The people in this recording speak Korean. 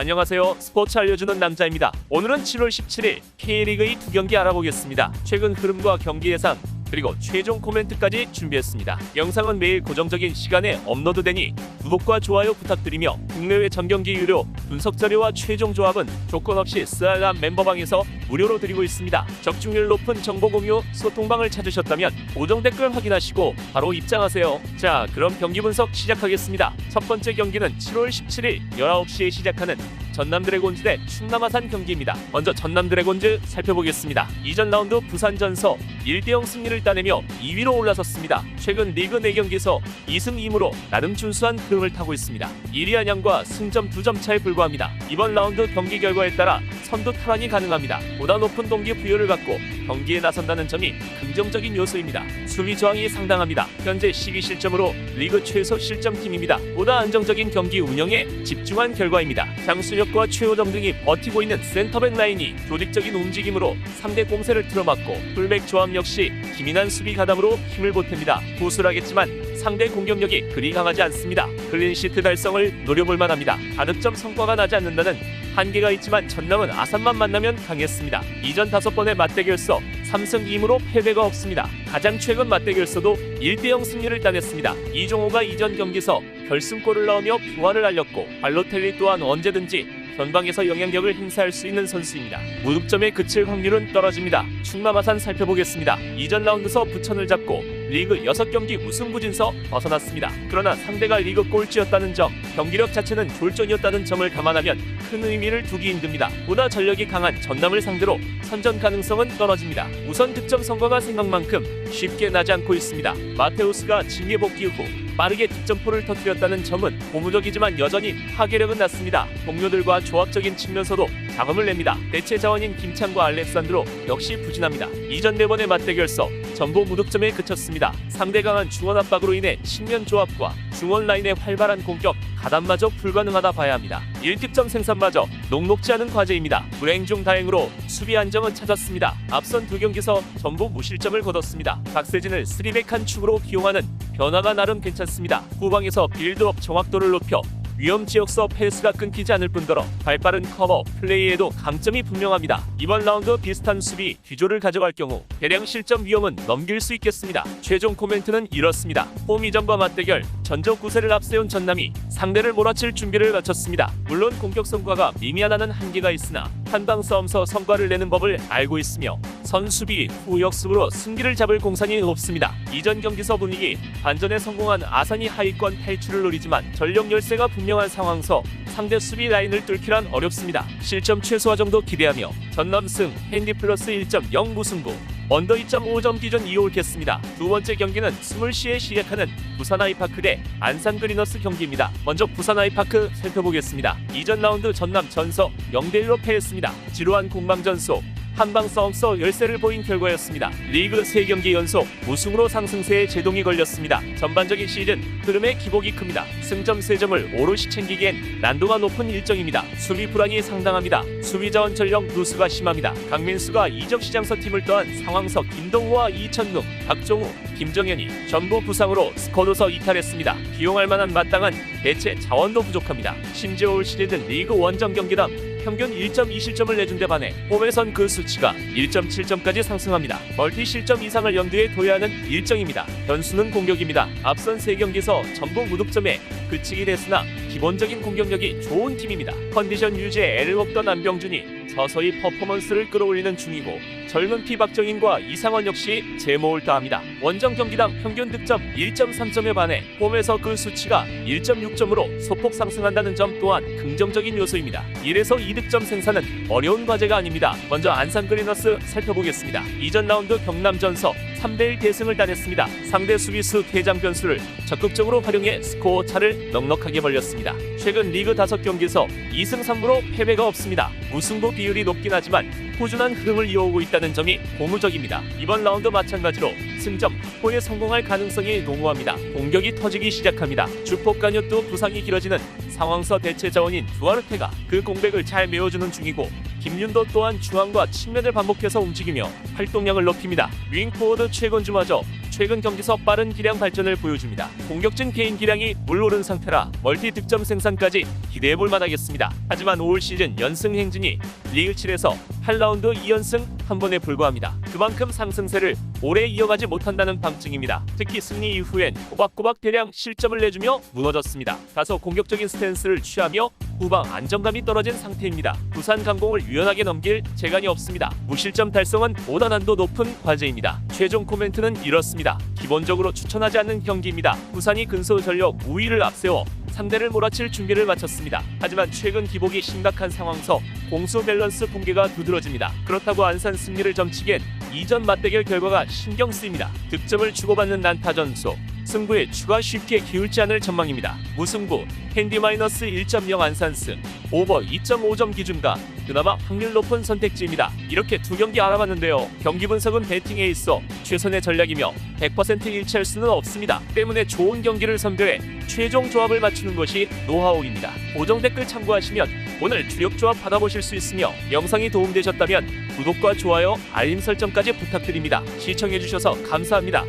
안녕하세요. 스포츠 알려주는 남자입니다. 오늘은 7월 17일 K리그의 두 경기 알아보겠습니다. 최근 흐름과 경기 예상, 그리고 최종 코멘트까지 준비했습니다. 영상은 매일 고정적인 시간에 업로드되니 구독과 좋아요 부탁드리며 국내외 전경기 유료 분석 자료와 최종 조합은 조건 없이 스알람 멤버방에서 무료로 드리고 있습니다. 적중률 높은 정보 공유 소통방을 찾으셨다면 고정 댓글 확인하시고 바로 입장하세요. 자, 그럼 경기 분석 시작하겠습니다. 첫 번째 경기는 7월 17일 19시에 시작하는 전남 드래곤즈 대 충남 아산 경기입니다. 먼저 전남 드래곤즈 살펴보겠습니다. 이전 라운드 부산 전서 1대0 승리를 따내며 2위로 올라섰습니다. 최근 리그 4경기에서 2승 2무로 나름 준수한 흐름을 타고 있습니다. 1위 안양과 승점 2점 차에 불과합니다. 이번 라운드 경기 결과에 따라 선두 탈환이 가능합니다. 보다 높은 동기 부여를 갖고 경기에 나선다는 점이 긍정적인 요소입니다. 수비 저항이 상당합니다. 현재 12실점으로 리그 최소 실점팀입니다. 보다 안정적인 경기 운영에 집중한 결과입니다. 장순혁과 최호정 등이 버티고 있는 센터백 라인이 조직적인 움직임으로 상대 공세를 틀어막고 풀백 조합 역시 기민한 수비 가담으로 힘을 보탭니다. 고수라겠지만 상대 공격력이 그리 강하지 않습니다. 클린시트 달성을 노려볼 만합니다. 다득점 성과가 나지 않는다는 한계가 있지만 전남은 아산만 만나면 강했습니다. 이전 5번의 맞대결서 3승 2무로 패배가 없습니다. 가장 최근 맞대결서도 1대0 승리를 따냈습니다. 이종호가 이전 경기에서 결승골을 넣으며 부활을 알렸고 발로텔리 또한 언제든지 전방에서 영향력을 행사할 수 있는 선수입니다. 무득점에 그칠 확률은 떨어집니다. 충남 아산 살펴보겠습니다. 이전 라운드서 부천을 잡고 리그 6경기 무승부진서 벗어났습니다. 그러나 상대가 리그 꼴찌였다는 점, 경기력 자체는 졸전이었다는 점을 감안하면 큰 의미를 두기 힘듭니다. 보다 전력이 강한 전남을 상대로 선전 가능성은 떨어집니다. 우선 득점 성과가 생각만큼 쉽게 나지 않고 있습니다. 마테우스가 징계 복귀 후 빠르게 득점포를 터뜨렸다는 점은 고무적이지만 여전히 파괴력은 낮습니다. 동료들과 조합적인 측면서도 자금을 냅니다. 대체 자원인 김창과 알렉산드로 역시 부진합니다. 이전 4번의 맞대결서 전부 무득점에 그쳤습니다. 상대 강한 중원 압박으로 인해 측면 조합과 중원 라인의 활발한 공격 가담마저 불가능하다 봐야 합니다. 1득점 생산마저 녹록지 않은 과제입니다. 불행 중 다행으로 수비 안정은 찾았습니다. 앞선 2경기에서 전부 무실점을 거뒀습니다. 박세진을 3백한 축으로 기용하는 변화가 나름 괜찮습니다. 후방에서 빌드업 정확도를 높여 위험 지역서 패스가 끊기지 않을 뿐더러 발빠른 커버 플레이에도 강점이 분명합니다. 이번 라운드 비슷한 수비 기조를 가져갈 경우 대량 실점 위험은 넘길 수 있겠습니다. 최종 코멘트는 이렇습니다. 홈 이전과 맞대결 전적 구세를 앞세운 전남이 상대를 몰아칠 준비를 마쳤습니다. 물론 공격 성과가 미미하다는 한계가 있으나 한방 싸움서 성과를 내는 법을 알고 있으며 선수비 후 역습으로 승기를 잡을 공산이 없습니다. 이전 경기서 분위기 반전에 성공한 아산이 하위권 탈출을 노리지만 전력 열세가 분명한 상황서 상대 수비 라인을 뚫기란 어렵습니다. 실점 최소화 정도 기대하며 전남 승, 핸디 플러스 1.0 무승부, 언더 2.5점 기준 이어올겠습니다. 두 번째 경기는 20시에 시작하는 부산 아이파크 대 안산 그리너스 경기입니다. 먼저 부산 아이파크 살펴보겠습니다. 이전 라운드 전남 전서 0대1로 패했습니다. 지루한 공방전소 한방 싸움서 열세를 보인 결과였습니다. 리그 3경기 연속 무승으로 상승세에 제동이 걸렸습니다. 전반적인 시즌 흐름의 기복이 큽니다. 승점 3점을 오롯이 챙기기엔 난도가 높은 일정입니다. 수비 불안이 상당합니다. 수비 자원 전력 누수가 심합니다. 강민수가 이적 시장서 팀을 떠한 상황석 김동호와 이천웅, 박종우, 김정현이 전부 부상으로 스쿼드서 이탈했습니다. 기용할 만한 마땅한 대체 자원도 부족합니다. 심지어 올 시즌 리그 원정 경기당 평균 1.2실점을 내준 데 반해 홈에선 그 수치가 1.7점까지 상승합니다. 멀티 실점 이상을 염두에 둬야 하는 일정입니다. 변수는 공격입니다. 앞선 3경기에서 전부 무득점에 그치긴 했으나 기본적인 공격력이 좋은 팀입니다. 컨디션 유지에 애를 먹던 안병준이 서서히 퍼포먼스를 끌어올리는 중이고 젊은 피 박정인과 이상원 역시 제모를 다합니다. 원정 경기당 평균 득점 1.3점에 반해 홈에서 그 수치가 1.6점으로 소폭 상승한다는 점 또한 긍정적인 요소입니다. 1에서 2득점 생산은 어려운 과제가 아닙니다. 먼저 안산 그리너스 살펴보겠습니다. 이전 라운드 경남전서 3대1 대승을 따냈습니다. 상대 수비수 퇴장 변수를 적극적으로 활용해 스코어 차를 넉넉하게 벌렸습니다. 최근 리그 5경기에서 2승 3무로 패배가 없습니다. 무승부 비율이 높긴 하지만 꾸준한 흐름을 이어오고 있다는 점이 고무적입니다. 이번 라운드 마찬가지로 승점 확보에 성공할 가능성이 농후합니다. 공격이 터지기 시작합니다. 주폭 간여도 부상이 길어지는 상황서 대체 자원인 두아르테가 그 공백을 잘 메워주는 중이고 김윤도 또한 중앙과 측면을 반복해서 움직이며 활동량을 높입니다. 윙포워드 최건주마저 최근 경기서 빠른 기량 발전을 보여줍니다. 공격진 개인 기량이 물오른 상태라 멀티 득점 생산까지 기대해볼 만하겠습니다. 하지만 올 시즌 연승 행진이 리그 7에서 8라운드 2연승 한 번에 불과합니다. 그만큼 상승세를 오래 이어가지 못한다는 방증입니다. 특히 승리 이후엔 꼬박꼬박 대량 실점을 내주며 무너졌습니다. 다소 공격적인 스탠스를 취하며 후방 안정감이 떨어진 상태입니다. 부산 강공을 유연하게 넘길 재간이 없습니다. 무실점 달성은 보다 난도 높은 과제입니다. 최종 코멘트는 이렇습니다. 기본적으로 추천하지 않는 경기입니다. 부산이 근소 전력 우위를 앞세워 상대를 몰아칠 준비를 마쳤습니다. 하지만 최근 기복이 심각한 상황서 공수 밸런스 붕괴가 두드러집니다. 그렇다고 안산 승리를 점치기엔 이전 맞대결 결과가 신경 쓰입니다. 득점을 주고받는 난타 전소, 승부에 추가 쉽게 기울지 않을 전망입니다. 무승부, 핸디 마이너스 1.0 안산승, 오버 2.5점 기준가 그나마 확률 높은 선택지입니다. 이렇게 두 경기 알아봤는데요. 경기 분석은 배팅에 있어 최선의 전략이며 100% 일치할 수는 없습니다. 때문에 좋은 경기를 선별해 최종 조합을 맞추는 것이 노하우입니다. 고정 댓글 참고하시면 오늘 주력 조합 받아보실 수 있으며 영상이 도움되셨다면 구독과 좋아요, 알림 설정까지 부탁드립니다. 시청해주셔서 감사합니다.